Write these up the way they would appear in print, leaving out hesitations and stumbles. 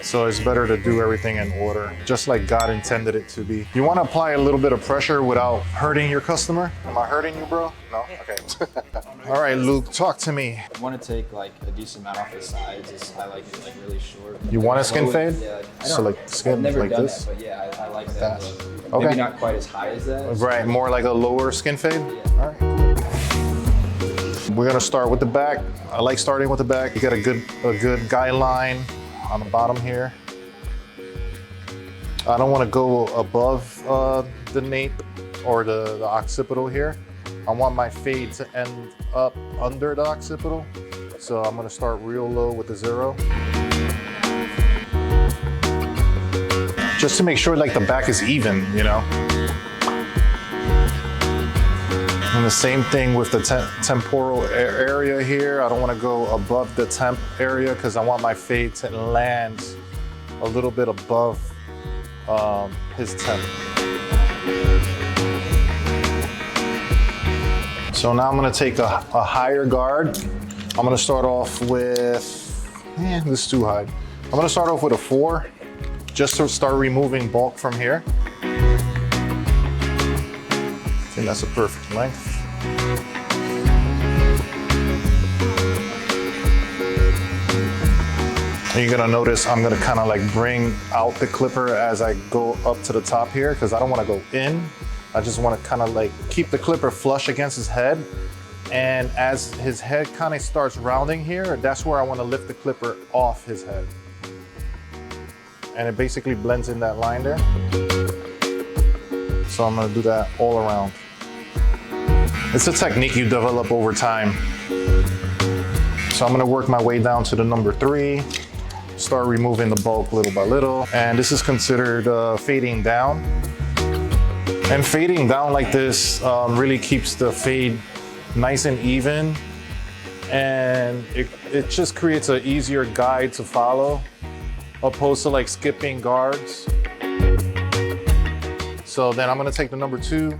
So it's better to do everything in order, just like God intended it to be. You want to apply a little bit of pressure without hurting your customer. Am I hurting you, bro? No? Okay. All right, Luke, talk to me. I want to take like a decent amount off the sides. I like it like really short. You want a skin fade? Yeah. So like skin I've never like done this? that, but yeah, I like that. Okay. Maybe not quite as high as that. Right, more like a lower skin fade? Yeah. All right, cool. We're gonna start with the back. I like starting with the back. You got a good guideline on the bottom here. I don't want to go above the nape or the occipital here. I want my fade to end up under the occipital. So I'm going to start real low with the 0. Just to make sure like the back is even, you know. And the same thing with the temporal area here. I don't want to go above the temp area because I want my fade to land a little bit above his temp. So now I'm gonna take a higher guard. I'm gonna start off with, this is too high. I'm gonna start off with a 4, just to start removing bulk from here. I think that's a perfect length. And you're gonna notice I'm gonna kind of like bring out the clipper as I go up to the top here because I don't want to go in. I just want to kind of like keep the clipper flush against his head. And as his head kind of starts rounding here, that's where I want to lift the clipper off his head. And it basically blends in that line there. So I'm gonna do that all around. It's a technique you develop over time. So I'm gonna work my way down to the number 3. Start removing the bulk little by little. And this is considered fading down. And fading down like this really keeps the fade nice and even. And it just creates an easier guide to follow, opposed to like skipping guards. So then I'm gonna take the number 2.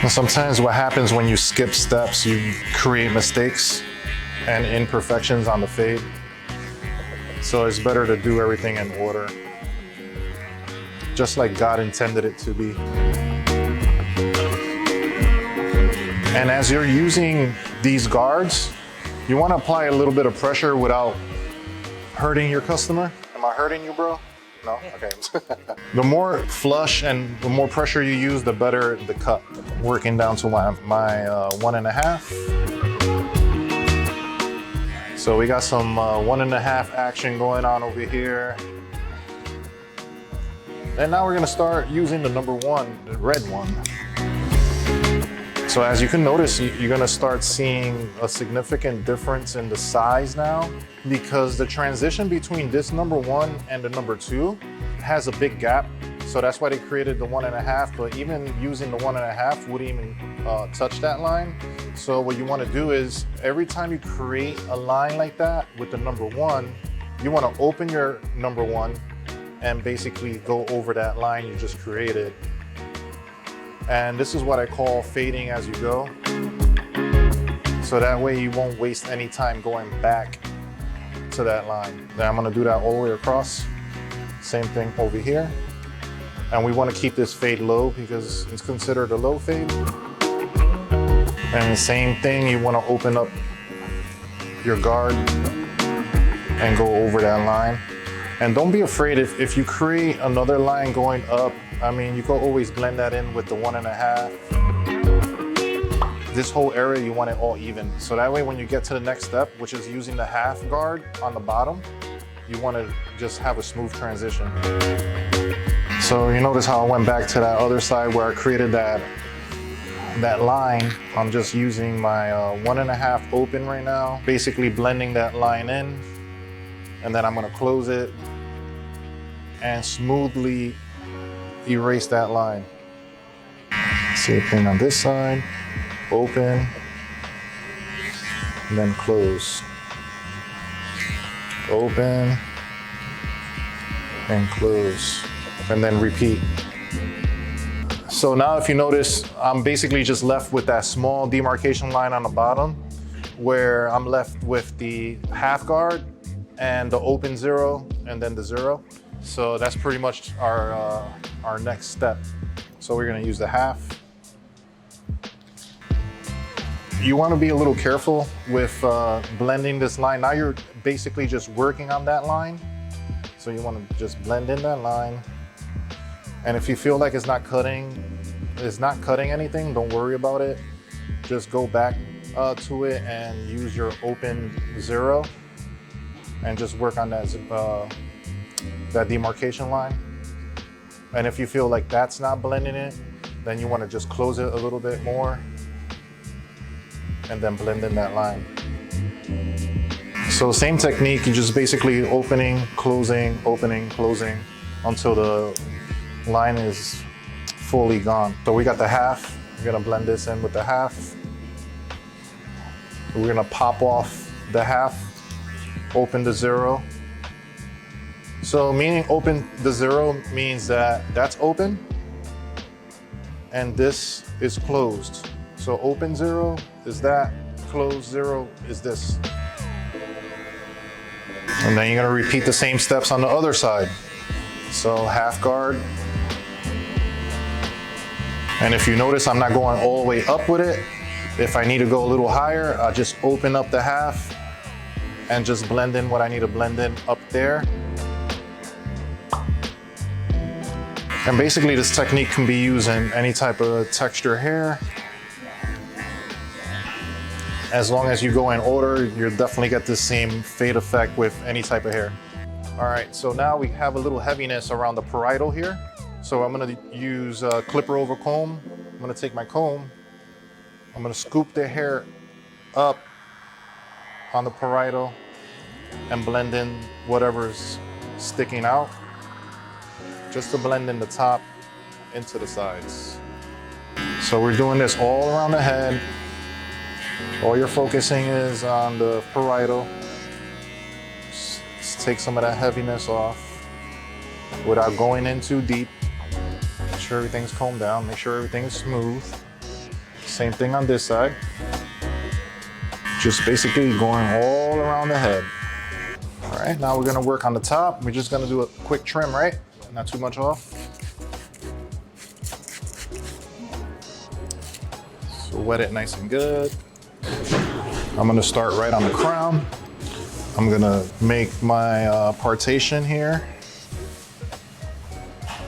And sometimes what happens when you skip steps, you create mistakes and imperfections on the fade. So it's better to do everything in order, just like God intended it to be. And as you're using these guards, you want to apply a little bit of pressure without hurting your customer. Am I hurting you, bro? No? Okay. The more flush and the more pressure you use, the better the cut. Working down to my 1.5. So we got some 1.5 action going on over here. And now we're gonna start using the number 1, the red one. So as you can notice, you're gonna start seeing a significant difference in the size now, because the transition between this number 1 and the number 2 has a big gap. So that's why they created the 1.5, but even using the 1.5 wouldn't even touch that line. So what you want to do is every time you create a line like that with the number 1, you want to open your number 1 and basically go over that line you just created. And this is what I call fading as you go. So that way you won't waste any time going back to that line. Then I'm going to do that all the way across. Same thing over here. And we want to keep this fade low because it's considered a low fade. And the same thing, you want to open up your guard and go over that line. And don't be afraid if you create another line going up, I mean, you can always blend that in with the 1.5. This whole area, you want it all even. So that way when you get to the next step, which is using the half guard on the bottom, you want to just have a smooth transition. So you notice how I went back to that other side where I created that line. I'm just using my 1.5 open right now, basically blending that line in, and then I'm gonna close it and smoothly erase that line. Same thing on this side, open, and then close. Open, and close, and then repeat. So now if you notice, I'm basically just left with that small demarcation line on the bottom where I'm left with the half guard and the open 0 and then the 0. So that's pretty much our next step. So we're gonna use the half. You wanna be a little careful with blending this line. Now you're basically just working on that line. So you wanna just blend in that line. And if you feel like it's not cutting anything, don't worry about it. Just go back to it and use your open 0 and just work on that demarcation line. And if you feel like that's not blending it, then you want to just close it a little bit more and then blend in that line. So same technique, you just basically opening, closing until the line is fully gone. So we got the half, we're gonna blend this in with the half. We're gonna pop off the half, open the 0. So meaning open the 0 means that that's open and this is closed. So open 0 is that, closed 0 is this. And then you're gonna repeat the same steps on the other side. So half guard. And if you notice, I'm not going all the way up with it. If I need to go a little higher, I'll just open up the half and just blend in what I need to blend in up there. And basically this technique can be used in any type of texture hair. As long as you go in order, you'll definitely get the same fade effect with any type of hair. All right, so now we have a little heaviness around the parietal here. So I'm gonna use a clipper over comb. I'm gonna take my comb, I'm gonna scoop the hair up on the parietal and blend in whatever's sticking out, just to blend in the top into the sides. So we're doing this all around the head. All you're focusing is on the parietal. Just take some of that heaviness off without going in too deep. Make sure everything's combed down, make sure everything is smooth. Same thing on this side. Just basically going all around the head. All right, now we're gonna work on the top. We're just gonna do a quick trim, right? Not too much off. So wet it nice and good. I'm gonna start right on the crown. I'm gonna make my partition here.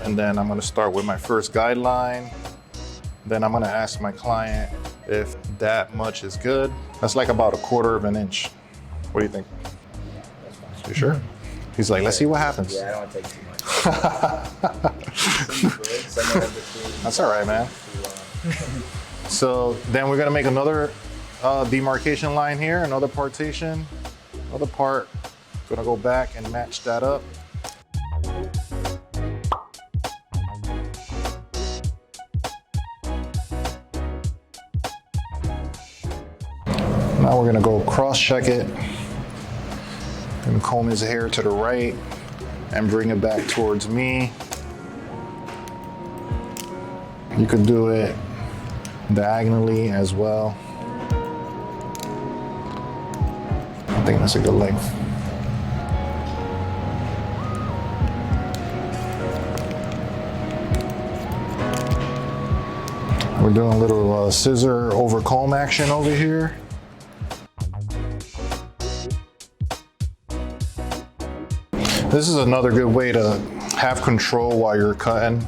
And then I'm gonna start with my first guideline. Then I'm gonna ask my client if that much is good. That's like about 1/4 of an inch. What do you think? You sure? He's like, let's see what happens. Yeah, I don't want to take too much. That's all right, man. So then we're gonna make another demarcation line here, another partition, another part. Gonna go back and match that up. Now we're gonna go cross-check it. Gonna comb his hair to the right and bring it back towards me. You could do it diagonally as well. I think that's a good length. We're doing a little scissor over comb action over here. This is another good way to have control while you're cutting.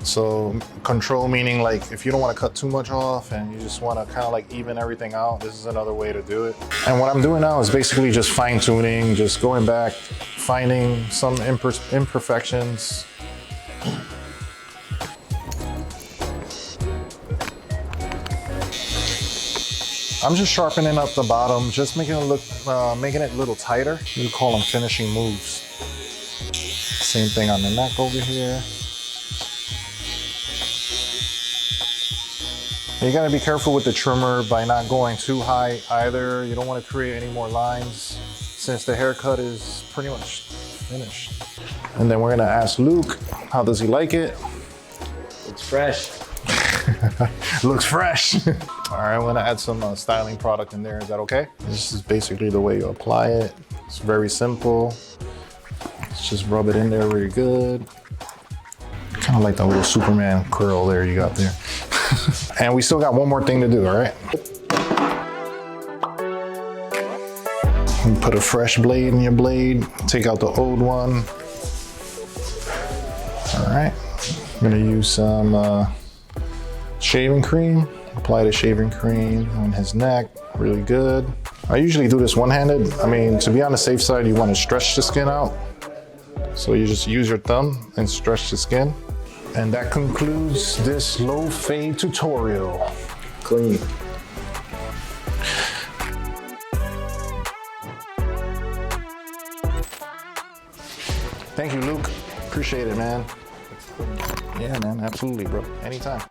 So control meaning like if you don't want to cut too much off and you just want to kind of like even everything out, this is another way to do it. And what I'm doing now is basically just fine tuning, just going back, finding some imperfections. I'm just sharpening up the bottom, just making it look, making it a little tighter. We call them finishing moves. Same thing on the neck over here. You gotta be careful with the trimmer by not going too high either. You don't want to create any more lines since the haircut is pretty much finished. And then we're gonna ask Luke, how does he like it? It's fresh. Looks fresh. All right, I'm gonna add some styling product in there. Is that okay? This is basically the way you apply it. It's very simple. Let's just rub it in there really good. Kind of like that little Superman curl there you got there. And we still got one more thing to do, all right? Put a fresh blade in your blade, take out the old one. All right, I'm gonna use some shaving cream. Apply the shaving cream on his neck, really good. I usually do this one-handed. I mean, to be on the safe side, you wanna stretch the skin out. So you just use your thumb and stretch the skin. And that concludes this low fade tutorial. Clean. Thank you, Luke. Appreciate it, man. Yeah, man, absolutely, bro. Anytime.